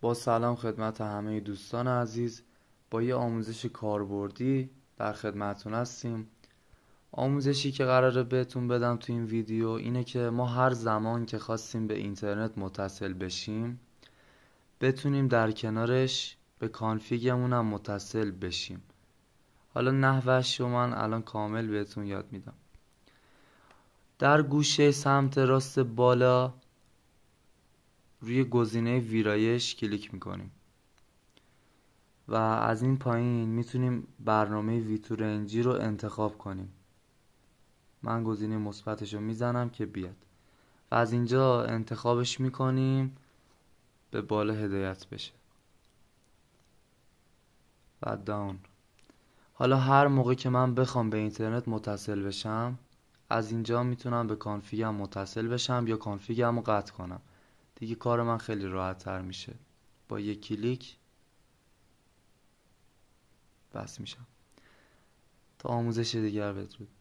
با سلام خدمت همه دوستان عزیز. با یه آموزش کاربردی در خدمتتون هستیم. آموزشی که قراره بهتون بدم تو این ویدیو اینه که ما هر زمان که خواستیم به اینترنت متصل بشیم بتونیم در کنارش به کانفیگمون هم متصل بشیم. حالا نحوهش رو من الان کامل بهتون یاد میدم. در گوشه سمت راست بالا روی گزینه ویرایش کلیک میکنیم و از این پایین میتونیم برنامه ویتورنجی رو انتخاب کنیم. من گزینه مثبتش رو میزنم که بیاد و از اینجا انتخابش میکنیم به بالا هدایت بشه و داون. حالا هر موقع که من بخوام به اینترنت متصل بشم از اینجا میتونم به کانفیگم متصل بشم یا کانفیگم رو قطع کنم. دیگه کار من خیلی راحت تر میشه. با یک کلیک بس میشم. تا آموزش دیگر بدرود.